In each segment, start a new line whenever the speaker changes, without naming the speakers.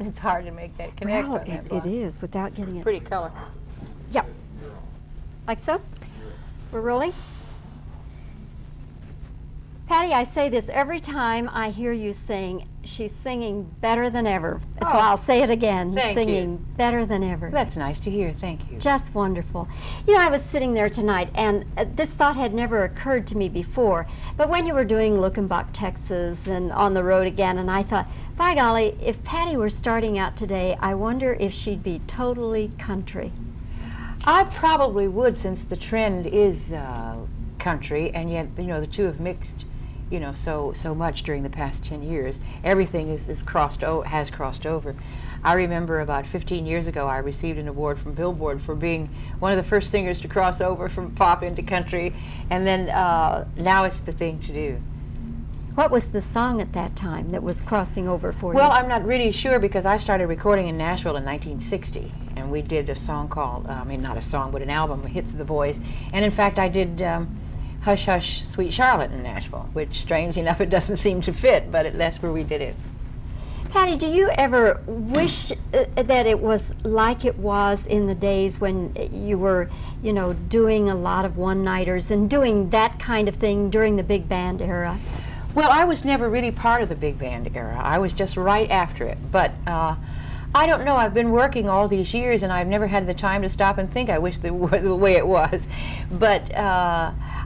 It's hard to make that connect
Well,
on that
it
block.
is without getting it.
Pretty color.
Yep. Like so? We're rolling? Patti, I say this every time I hear you sing. She's singing better than ever. So
Oh,
I'll say it again.
thank
Singing
you.
better than ever.
That's nice to hear. Thank you.
Just wonderful. You know, I was sitting there tonight, and this thought had never occurred to me before. But when you were doing Luckenbach, Texas, and On the Road Again, and I thought, by golly, if Patti were starting out today, I wonder if she'd be totally country.
I probably would, since the trend is country, and yet, you know, the two have mixed, you know, so much during the past 10 years. Everything has crossed over. I remember about 15 years ago, I received an award from Billboard for being one of the first singers to cross over from pop into country, and then now it's the thing to do.
What was the song at that time that was crossing over for
Well,
you?
I'm not really sure, because I started recording in Nashville in 1960, and we did a song called, I mean, not a song, but an album, Hits of the Boys. And in fact, I did Hush Hush Sweet Charlotte in Nashville, which, strangely enough, it doesn't seem to fit, but that's where we did it.
Patti, do you ever wish that it was like it was in the days when you were, you know, doing a lot of one-nighters and doing that kind of thing during the big band era?
Well, I was never really part of the big band era. I was just right after it. But I don't know. I've been working all these years, and I've never had the time to stop and think. I wish the way it was. But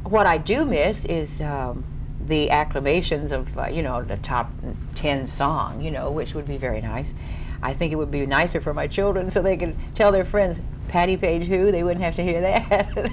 what I do miss is the acclamations of, you know, the top 10 song, you know, which would be very nice. I think it would be nicer for my children so they could tell their friends, Patti Page who? They wouldn't have to hear that.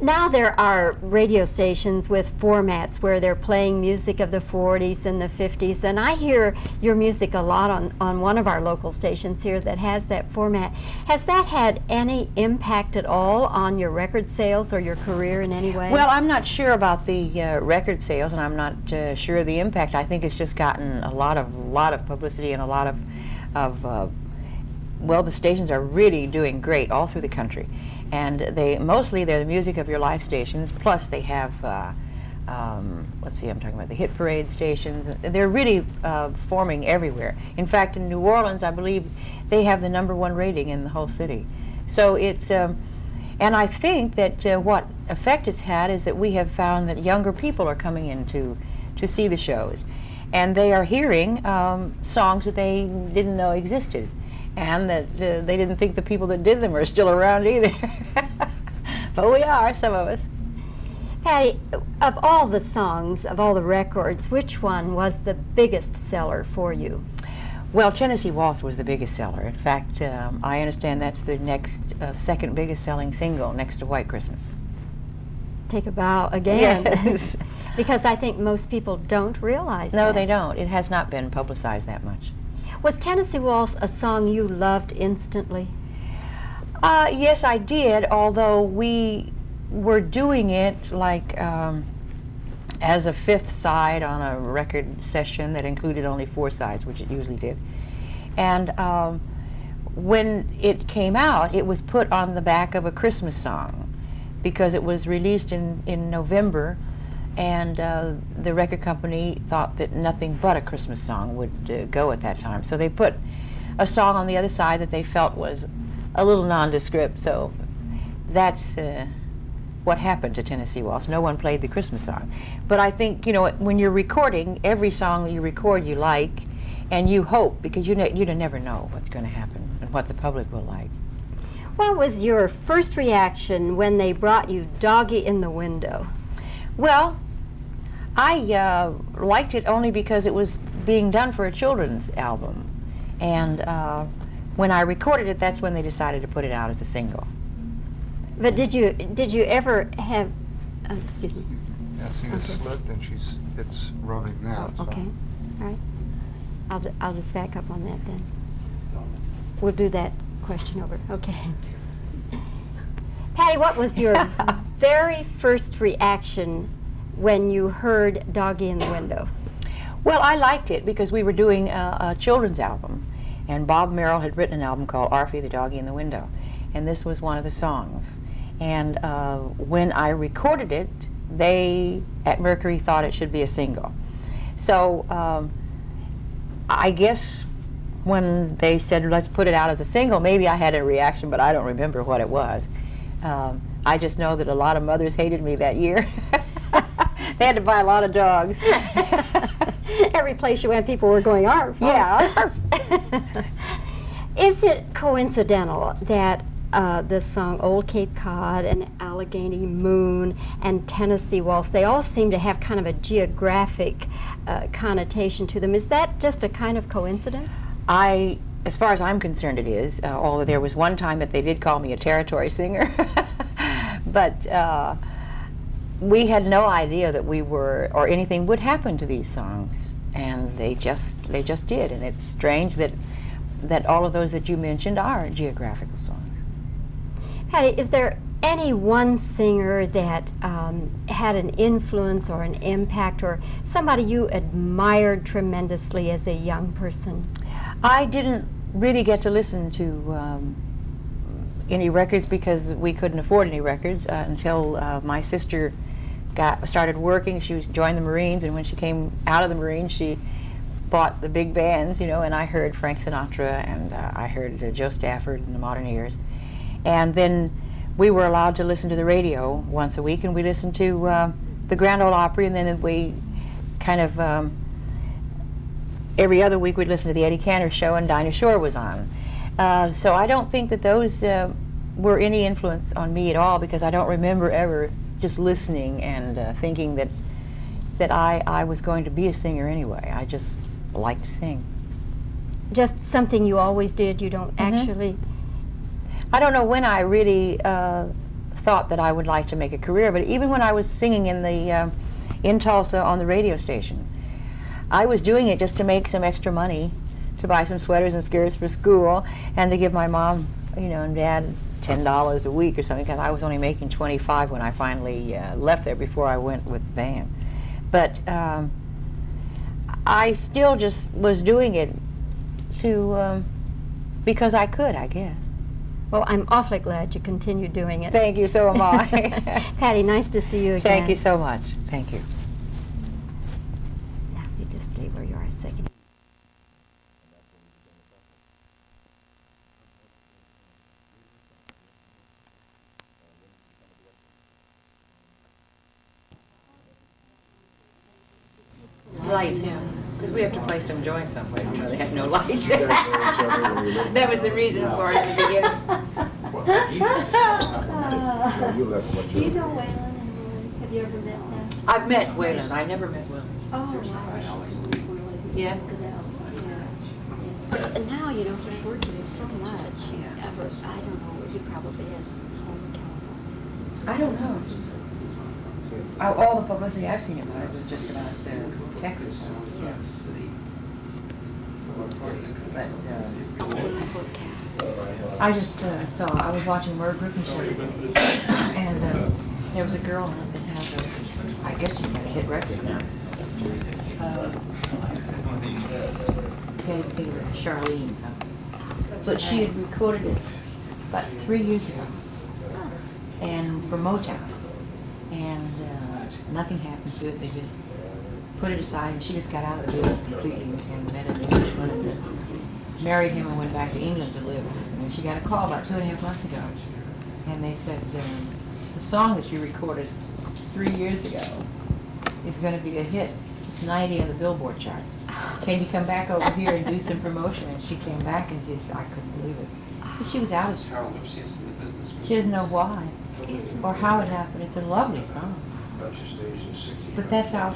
Now there are radio stations with formats where they're playing music of the 40s and the 50s, and I hear your music a lot on one of our local stations here that has that format. Has that had any impact at all on your record sales or your career in any way?
Well, I'm not sure about the record sales, and I'm not sure of the impact. I think it's just gotten a lot of publicity and a lot of well, the stations are really doing great all through the country. And they're the music of your life stations, plus they have, let's see, I'm talking about the hit parade stations. They're really forming everywhere. In fact, in New Orleans, I believe they have the #1 rating in the whole city. So it's, and I think that what effect it's had is that we have found that younger people are coming in to see the shows. And they are hearing songs that they didn't know existed. And that they didn't think the people that did them are still around either. But we are, some of us.
Patti, of all the songs, of all the records, which one was the biggest seller for you?
Well, Tennessee Waltz was the biggest seller. In fact, I understand that's the next, second biggest selling single next to White Christmas.
Take a bow again.
Yes.
Because I think most people don't realize that.
No, they don't. It has not been publicized that much.
Was Tennessee Waltz a song you loved instantly?
Yes, I did, although we were doing it like as a fifth side on a record session that included only 4 sides, which it usually did. And when it came out, it was put on the back of a Christmas song because it was released in November, and the record company thought that nothing but a Christmas song would go at that time. So they put a song on the other side that they felt was a little nondescript. So that's what happened to Tennessee Waltz. No one played the Christmas song. But I think, you know, when you're recording, every song you record you like, and you hope, because you never know what's going to happen and what the public will like.
What was your first reaction when they brought you Doggy in the Window?
Well, I liked it only because it was being done for a children's album. And when I recorded it, that's when they decided to put it out as a single.
But did you ever have, excuse me.
Yeah, see, it's slipped and it's rubbing now. So.
Okay, all right. I'll just back up on that then. We'll do that question over. Okay. Patti, what was your very first reaction when you heard Doggy in the Window?
Well, I liked it because we were doing a children's album, and Bob Merrill had written an album called Arfie the Doggy in the Window, and this was one of the songs. And when I recorded it, they at Mercury thought it should be a single. So I guess when they said, let's put it out as a single, maybe I had a reaction, but I don't remember what it was. I just know that a lot of mothers hated me that year. They had to buy a lot of dogs.
Every place you went, people were going, arf.
Yeah.
Is it coincidental that the song Old Cape Cod and Allegheny Moon and Tennessee Waltz, they all seem to have kind of a geographic connotation to them? Is that just a kind of coincidence?
As far as I'm concerned, it is, although there was one time that they did call me a territory singer. But we had no idea that we were, or anything would happen to these songs, and they just did. And it's strange that all of those that you mentioned are geographical songs.
Patti, is there any one singer that had an influence or an impact, or somebody you admired tremendously as a young person?
I didn't really get to listen to any records because we couldn't afford any records until my sister started working. She joined the Marines, and when she came out of the Marines, she bought the big bands, and I heard Frank Sinatra, and I heard Joe Stafford and the Moderneers. And then we were allowed to listen to the radio once a week, and we listened to the Grand Ole Opry, and then we kind of every other week we'd listen to the Eddie Cantor Show, and Dinah Shore was on. So I don't think that those were any influence on me at all, because I don't remember ever just listening and thinking that I was going to be a singer anyway. I just like to sing.
Just something you always did, you don't actually...
I don't know when I really thought that I would like to make a career, but even when I was singing in Tulsa on the radio station, I was doing it just to make some extra money, to buy some sweaters and skirts for school, and to give my mom, and Dad $10 a week or something, because I was only making $25 when I finally left there before I went with the band. But I still just was doing it because I could, I guess.
Well, I'm awfully glad you continue doing it.
Thank you, so am I.
Patti, nice to see you again.
Thank you so much. Thank you.
Now, you just stay where you are a second.
Lights, yeah. Because we have to play some joints someplace, they have no lights. That was the reason for it at the beginning.
Do you know Waylon and Willie? Have you ever met them?
I've met Waylon. I never met Will.
Oh, wow.
Yeah.
Something else. Yeah. And now, he's working so much.
Yeah.
I don't know, he probably is home in California.
I don't know. All the publicity I've seen about it was just about Texas. Yes. But
Things work out.
I just saw, I was watching Merv Griffin show, and there was a girl on it that has I guess she's got a hit record now. Can't even think of her, Charlene something. But she had recorded it about 3 years ago, and for Motown, and nothing happened to it. They just put it aside, and she just got out of the business completely and met an Englishman and married him and went back to England to live. And she got a call about 2.5 months ago, and they said, the song that you recorded 3 years ago is going to be a hit. It's 90 on the Billboard charts. Can you come back over here and do some promotion? And she came back, and I couldn't believe it. But she was out of it. She doesn't know why or how it happened. It's a lovely song. But that's how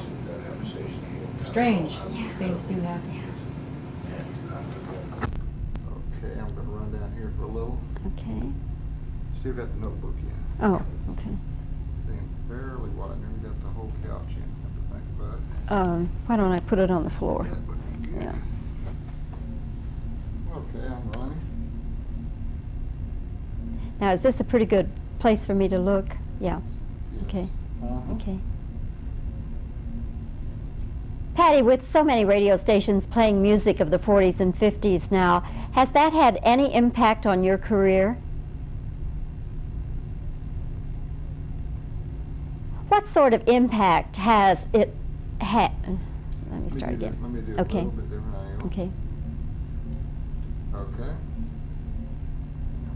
strange things do happen.
Okay, I'm going to run down here for a little.
Okay.
Still got the notebook in.
Oh, okay.
Then barely what I never got the whole couch in. Have to think about it.
Why don't I put it on the floor?
That would be good.
Yeah.
Okay, I'm running.
Now, is this a pretty good place for me to look? Yeah. Okay. Okay. Patti, with so many radio stations playing music of the 40s and 50s now, has that had any impact on your career? What sort of impact has it had? Let me start again.
Let me do
Okay.
a little bit different angle.
Okay.
Okay.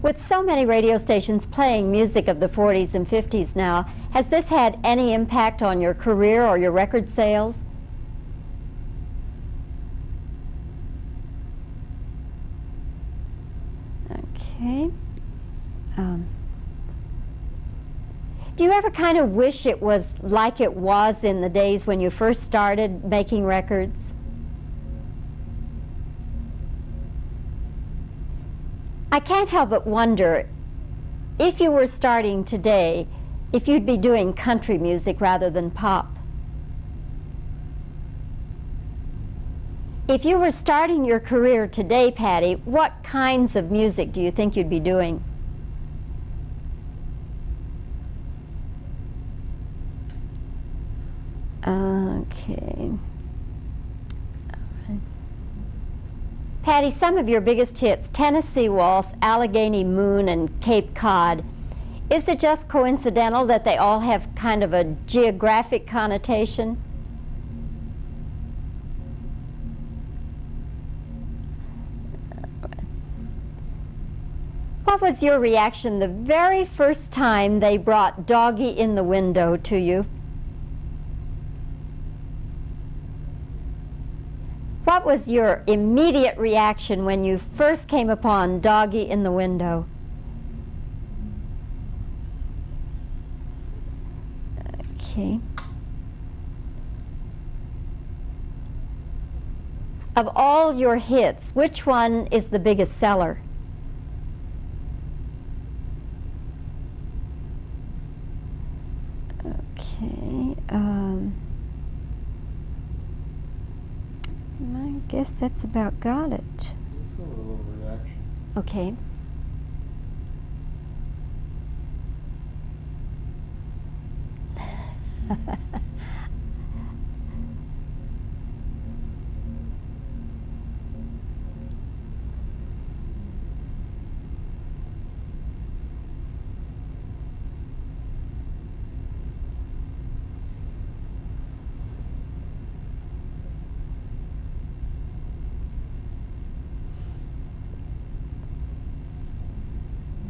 With so many radio stations playing music of the 40s and 50s now, has this had any impact on your career or your record sales? Okay. Do you ever kind of wish it was like it was in the days when you first started making records? I can't help but wonder, if you were starting today, if you'd be doing country music rather than pop. If you were starting your career today, Patti, what kinds of music do you think you'd be doing? Okay. Patti, some of your biggest hits, Tennessee Waltz, Allegheny Moon, and Cape Cod, is it just coincidental that they all have kind of a geographic connotation? What was your reaction the very first time they brought Doggy in the Window to you? What was your immediate reaction when you first came upon Doggy in the Window? Okay. Of all your hits, which one is the biggest seller? Okay. I guess that's about got it.
Let's go with a little reaction.
Okay.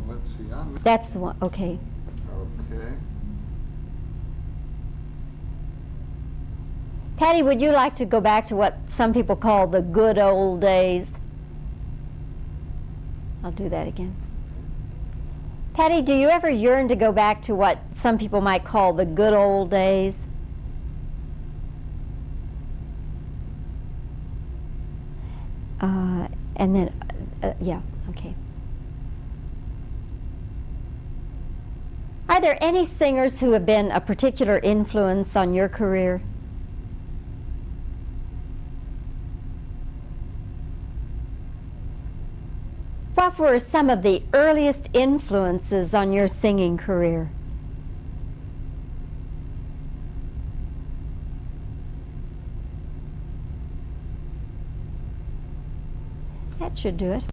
Let's see.
That's the one. Okay.
Okay.
Patti, would you like to go back to what some people call the good old days? I'll do that again. Patti, do you ever yearn to go back to what some people might call the good old days? And then, yeah, okay. Are there any singers who have been a particular influence on your career? What were some of the earliest influences on your singing career? That should do it.